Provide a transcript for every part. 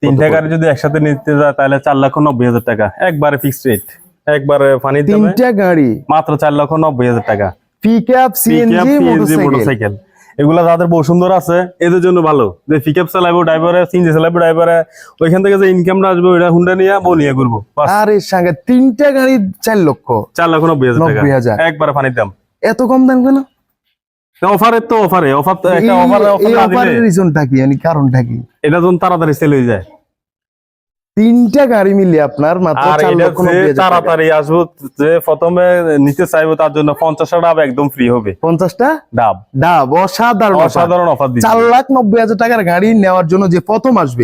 তিনটা গাড়ি যদি একসাথে নিতে যায় তাহলে 4,90,000 টাকা, একবারে ফিক্সড রেট, একবারে ফানি দামে তিনটা গাড়ি মাত্র 4,90,000 টাকা। পিকআপ সিএনজি মোটরসাইকেল এগুলা যাদের বসুন্ধরা আছে এদের জন্য ভালো, যে পিকআপ চালাবো ড্রাইভারে, সিএনজি চালাবো ড্রাইভারে, ওইখান থেকে যে ইনকামটা আসবে ওইটা হুন্ডা নিয়ে বনিয়া করবো। আর এর সঙ্গে তিনটা গাড়ি 4 লক্ষ 4,90,000 টাকা, 90,000 একবারে ফানির দাম। এত কম দাম কেন? অফারে তো অফারে অফার একটা এই অফার অফারের রিজনটা কি, মানে কারণটা কি? এটা যখন তাড়াতাড়ি সেল হয়ে যায়, তিনটা গাড়ি মিলে আপনার মাত্র আর 4 এটা লক্ষ যে 90,000 টাকা। তাড়াতাড়ি আসবো, যে প্রথমে নিতে চাইবো তার জন্য 50টা ডাব একদম ফ্রি হবে। 50টা ডাব ডাব অসাধারণ অসাধারণ অফার দিচ্ছে। 4,90,000 টাকার গাড়ি নেওয়ার জন্য যে প্রথম আসবে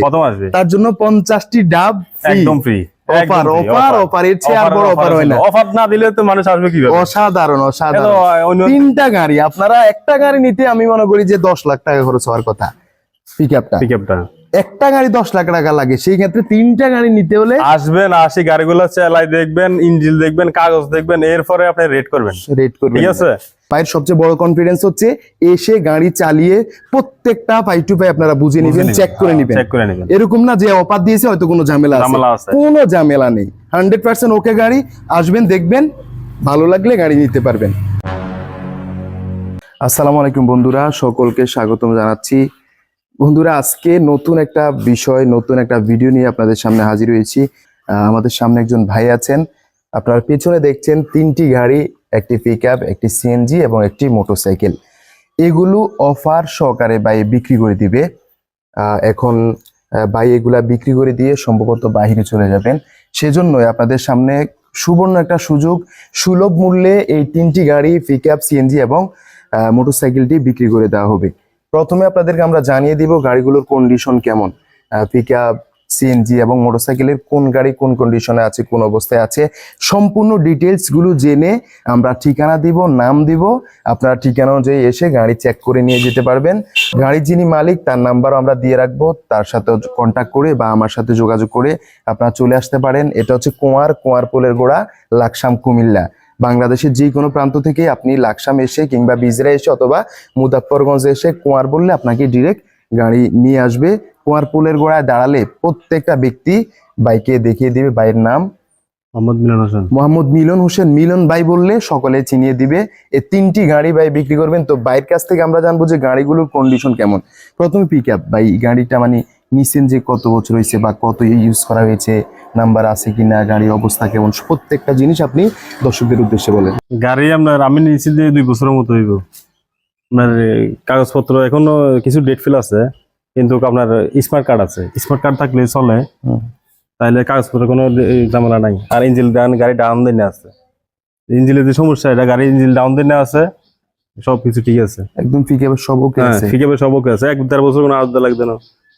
তার জন্য 50টি ডাব একদম ফ্রি। অফার অফার অফার, এর চেয়ে আর বড় অফার হয় না। অফার না দিলে তো মানুষ আসবে কিভাবে? অসাধারণ অসাধারণ। অন্য তিনটা গাড়ি, আপনারা একটা গাড়ি নিতে আমি মনে করি যে 10 লাখ টাকা খরচ হওয়ার কথা। পিকআপটা একটা গাড়ি 10 লাখ টাকা লাগে, সেই ক্ষেত্রে তিনটা গাড়ি নিতে হলে আসবেন, আসি গাড়িগুলো চালাই দেখবেন, ইঞ্জিন দেখবেন, কাগজ দেখবেন, এরপরে আপনি রেট করবেন। ঠিক আছে। ভাইয়ের সবচেয়ে বড় কনফিডেন্স হচ্ছে এসে গাড়ি চালিয়ে প্রত্যেকটা পাই টু পাই আপনারা বুঝে নেবেন, চেক করে নেবেন। এরকম না যে অফার দিয়েছে হয়তো কোনো ঝামেলা আছে, কোনো ঝামেলা নেই। 100% ওকে গাড়ি, আসবেন দেখবেন, ভালো লাগলে গাড়ি নিতে পারবেন। আসসালামু আলাইকুম বন্ধুরা, সকলকে স্বাগতম জানাচ্ছি। বন্ধুরা, আজকে নতুন একটা বিষয়, নতুন একটা ভিডিও নিয়ে আপনাদের সামনে হাজির হয়েছি। আমাদের সামনে একজন ভাই আছেন, আপনারা পেছনে দেখছেন 3টি গাড়ি, একটি পিকআপ, একটি সিএনজি এবং একটি মোটরসাইকেল। এগুলো অফার সহকারে ভাই বিক্রি করে দিবে। এখন ভাই এগুলা বিক্রি করে দিয়ে সম্ভবত বাহিরে চলে যাবেন, সেজন্যই আপনাদের সামনে সুবর্ণ একটা সুযোগ, সুলভ মূল্যে এই 3টি গাড়ি পিকআপ, সিএনজি এবং মোটরসাইকেলটি বিক্রি করে দেওয়া হবে। প্রথমে আপনাদেরকে আমরা জানিয়ে দিব গাড়িগুলোর কন্ডিশন কেমন, পিকআপ, সিএনজি এবং মোটরসাইকেলের কোন গাড়ি কোন কন্ডিশনে আছে, কোন অবস্থায় আছে, সম্পূর্ণ ডিটেলস গুলো জেনে আমরা ঠিকানা দিব, নাম দিব। আপনারা ঠিকানা অনুযায়ী এসে গাড়ি চেক করে নিয়ে যেতে পারবেন। গাড়ির যিনি মালিক তার নাম্বারও আমরা দিয়ে রাখবো, তার সাথে কন্ট্যাক্ট করে বা আমার সাথে যোগাযোগ করে আপনারা চলে আসতে পারেন। এটা হচ্ছে কুয়ারপোলের গোড়া, লাকসাম, কুমিল্লা। বাংলাদেশের যে কোনো প্রান্ত থেকে আপনি লাকসাম এসে কিংবা বিজরা এসে অথবা মুজাফফরগঞ্জে এসে কুয়ার বললে আপনাকে ডিরেক্ট গাড়ি নিয়ে আসবে। কুয়ারপোলের গোড়ায় দাঁড়ালে প্রত্যেকটা ব্যক্তি বাইকে দেখিয়ে দিবে, বাইয়ের নাম মোহাম্মদ মিলন হোসেন, মিলন ভাই বললে সকলে চিনিয়ে দিবে। এই 3টি গাড়ি ভাই বিক্রি করবেন। তো বাইরের কাছ থেকে আমরা জানবো যে গাড়িগুলোর কন্ডিশন কেমন। প্রথমে পিকআপ ভাই, গাড়িটা মানে নিছেন যে কত বছর হয়েছে বা কত ইউজ করা হয়েছে, নাম্বার আছে কিনা, গাড়ির অবস্থা কেমন, প্রত্যেকটা জিনিস আপনি দর্শকদের উদ্দেশ্যে বলেন। গাড়ি আমি নিয়েছি যে 2 বছরের মতো হইব। আপনার কাগজপত্র এখনো কিছু ডেট ফেল আছে, কিন্তু আপনার স্মার্ট কার্ড আছে। স্মার্ট কার্ড থাকলে চলে, তাহলে কাগজপত্র কোনো ঝামেলা নাই। আর ইঞ্জিন গাড়ি ডাউন দিনে আছে, ইঞ্জিনের যে সমস্যা এটা গাড়ি ইঞ্জিন ডাউন দিনে আছে, সবকিছু ঠিক আছে একদম। পিকআপের সব ওকে আছে, পিকআপের সব ওকে আছে। 1-1.5 বছর কোনো আলাদা লাগবে না,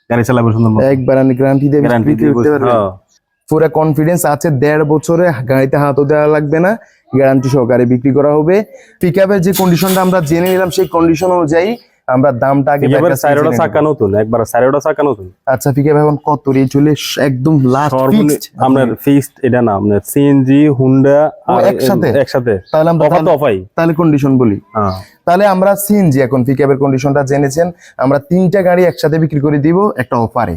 গাড়ি চালাবে সুন্দর একবার আমি গ্যারান্টি দিয়ে বিক্রি করতে পারবেন। পুরো কনফিডেন্স আছে, 1.5 বছরে গাড়িতে হাতও দেওয়া লাগবে না, গ্যারান্টি সহকারে বিক্রি করা হবে। পিকআপের যে কন্ডিশনটা আমরা জেনে নিলাম, সেই কন্ডিশন অনুযায়ী আমরা দামটা আগে চাকা নতুন, একবার 4টা চাকা নতুন। আচ্ছা, পিকআপ এখন কত রেট চলে? একদম লাস্ট ফিক্সড আপনার ফিক্সড এটা না, আপনার সিএনজি হুন্ডা একসাথে, তাহলে আমরা তাহলে কন্ডিশন বলি। তাহলে আমরা সিএনজি, এখন পিকআপের কন্ডিশনটা জেনেছেন, আমরা 3টা গাড়ি একসাথে বিক্রি করে দিব একটা অফারে।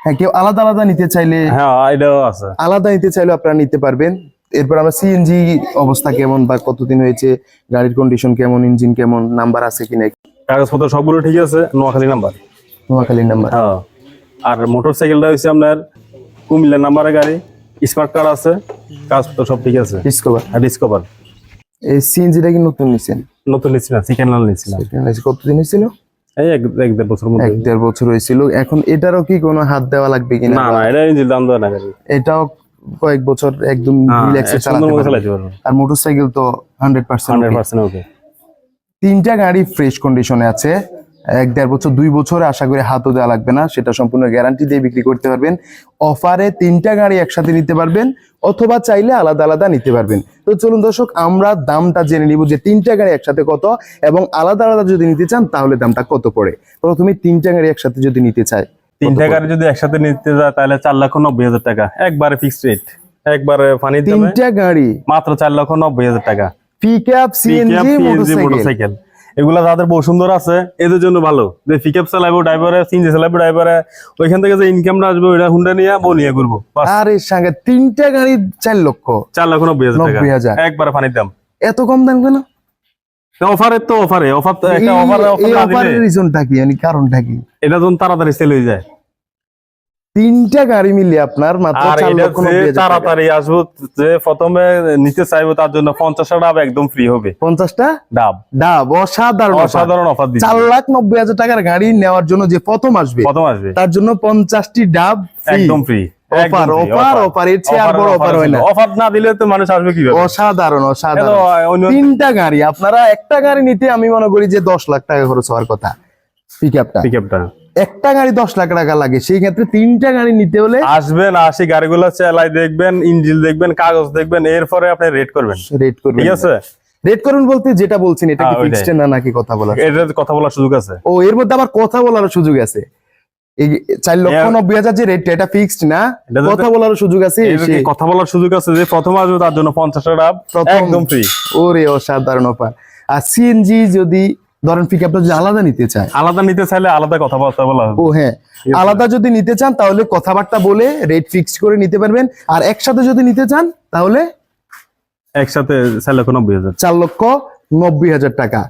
হ্যাঁ, কেউ আলাদা আলাদা নিতে চাইলে, হ্যাঁ এটাও আছে, আলাদা নিতে চাইলে আপনারা নিতে পারবেন। এরপর আমরা সিএনজি অবস্থা কেমন বা কতদিন হয়েছে, গাড়ির কন্ডিশন কেমন, ইঞ্জিন কেমন, নাম্বার আছে কিনা, কাগজপত্র সবগুলো ঠিক আছে, নোয়াখালী নাম্বার। হ্যাঁ, আর মোটরসাইকেলটা হচ্ছে আপনার কুমিল্লা নাম্বারের গাড়ি, স্মার্ট কার্ড আছে, কাগজপত্র সব ঠিক আছে। ডিসকভার। এই সিএনজিটা কি নতুন নিছেন? নতুন নিচ্ছি না, সেকেন্ড হ্যান্ড নিচ্ছিলাম। কতদিন হয়েছিল? এই 1-1.5 বছর মতো। 1-1.5 বছর হয়েছিল। এখন এটারও কি কোনো হাত দেওয়া লাগবে কিনা? না, এটা ইঞ্জিন দাম দেওয়া না গাড়ি। এটাও কয়েক বছর একদম রিল্যাক্সে চালাতে পারবেন। আর মোটরসাইকেল তো 100% ওকে। 3টা গাড়ি ফ্রেশ কন্ডিশনে আছে, 1-1.5 বছর, 2 বছরে আশা করি হাতও দেওয়া লাগবে না, সেটা সম্পূর্ণ গ্যারান্টি দিয়ে বিক্রি করতে পারবেন। অফারে 3টা গাড়ি একসাথে নিতে পারবেন অথবা চাইলে আলাদা আলাদা নিতে পারবেন। তো চলুন দর্শক, আমরা দামটা জেনে নিব যে 3টা গাড়ি একসাথে কত এবং আলাদা আলাদা যদি নিতে চান তাহলে দামটা কত পড়ে। প্রথমে 3টা গাড়ি একসাথে যদি নিতে চায়, 3টা গাড়ি যদি একসাথে নিতে যায় তাহলে 4,90,000 টাকা, একবারে ফিক্সড রেট, একবারে ফানি দামে। 3টা গাড়ি মাত্র 4,90,000 টাকা, পিকআপ, সিএনজি, মোটরসাইকেল। এগুলা যাদের বহু সুন্দর আছে এদের জন্য ভালো, যে পিকআপ চালাবো ড্রাইভারে, সিএনজি চালাবো ড্রাইভারে, ওইখান থেকে যে ইনকামটা আসবে ওইটা হুন্ডা নিয়ে বউ নিয়ে ঘুরবো। আর এর সঙ্গে 3টা গাড়ি 4 লক্ষ 4,90,000 টাকা 90,000 একবারে পানির দাম। এত কম দাম কেন? অফারের তো অফার তো একটা অফার এই না অফারের দিলে রিজনটা কি, মানে কারণটা কি? এটা যখন তাড়াতাড়ি সেল হয়ে যায় 3টা গাড়ি মিলে আপনার মাত্র আর 4 এটা লক্ষ যে 90,000 টাকা। তাড়াতাড়ি আসবো, যে প্রথমে নিতে চাইবো তার জন্য 50টা ডাব একদম ফ্রি হবে। 50টা ডাব ডাব অসাধারণ offer। অসাধারণ অফার দিচ্ছে। 4,90,000 টাকার গাড়ি নেওয়ার জন্য যে প্রথম আসবে প্রথম আসবে তার জন্য 50টি ডাব একদম ফ্রি। অফার অফার অফার, এর চেয়ে আর বড় অফার হয় না। অফার না দিলে তো মানুষ আসবে কিভাবে? অসাধারণ এটা অসাধারণ। তো অন্য 3টা গাড়ি, আপনারা একটা গাড়ি নিতে আমি মনে করি যে 10 লাখ টাকা খরচ হওয়ার কথা। পিকআপটা পিকআপটা একটা গাড়ি 10 লাখ টাকা লাগে, সেই ক্ষেত্রে 3টা গাড়ি নিতে হলে আসবেন, আসি গাড়িগুলো চালাই দেখবেন, ইঞ্জিন দেখবেন, কাগজ দেখবেন, এরপরে আপনি রেট করবেন। রেট করবেন। ঠিক আছে, রেট করুন বলতে যেটা বলছেন এটা কি হ্যাঁ, ওইটাই। ফিক্সড না নাকি কথা বলার? এটা কথা বলার সুযোগ আছে। ও এর মধ্যে আবার কথা বলার সুযোগ আছে। এই 4,90,000 যে রেটটা এটা ফিক্সড না, এটা তো- কথা বলার সুযোগ আছে। এর কি কথা বলার সুযোগ আছে, যে প্রথম আসবে তার জন্য 50টা ডাব একদম ফ্রি। ওরে অসাধারণ অফার। আর সিএনজি যদি ধরেন পিকআপটা যদি আলাদা নিতে চায়, আলাদা নিতে চাইলে আলাদা কথাবার্তা বলা হবে। ও হ্যাঁ, আলাদা যদি নিতে চান তাহলে কথাবার্তা বলে রেট ফিক্স করে নিতে পারবেন। আর একসাথে যদি নিতে চান তাহলে একসাথে 4,90,000। 4,90,000 টাকা।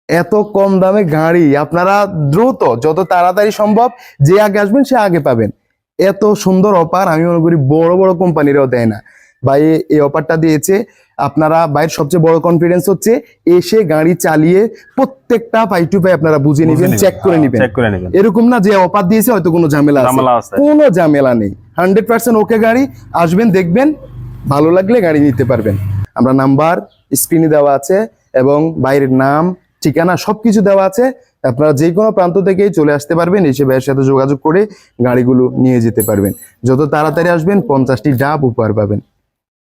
এত কম দামে গাড়ি আপনারা দ্রুত যত তাড়াতাড়ি সম্ভব যে আগে আসবেন সে আগে পাবেন। এত সুন্দর অফার আমি মনে করি বড় বড় কোম্পানিরাও দেয় না। ভাই এই অফারটা দিয়েছে, আপনারা বাইরের সবচেয়ে বড় কনফিডেন্স হচ্ছে এসে গাড়ি চালিয়ে প্রত্যেকটা পাই টু পাই আপনারা বুঝে নেবেন, চেক করে নেবেন। চেক করে নেবেন। এরকম না যে অফার দিয়েছে হয়তো কোনো ঝামেলা ঝামেলা আছে, আছে। কোনো ঝামেলা নেই। 100% ওকে গাড়ি। আসবেন, দেখবেন, ভালো লাগলে গাড়ি নিতে পারবেন। আমরা নাম্বার স্ক্রিনে দেওয়া আছে এবং বাইরের নাম ঠিকানা সবকিছু দেওয়া আছে। আপনারা যে কোনো প্রান্ত থেকেই চলে আসতে পারবেন, এসে ভাইয়ের সাথে যোগাযোগ করে গাড়িগুলো নিয়ে যেতে পারবেন। যত তাড়াতাড়ি আসবেন 50টি ডাব উপহার পাবেন।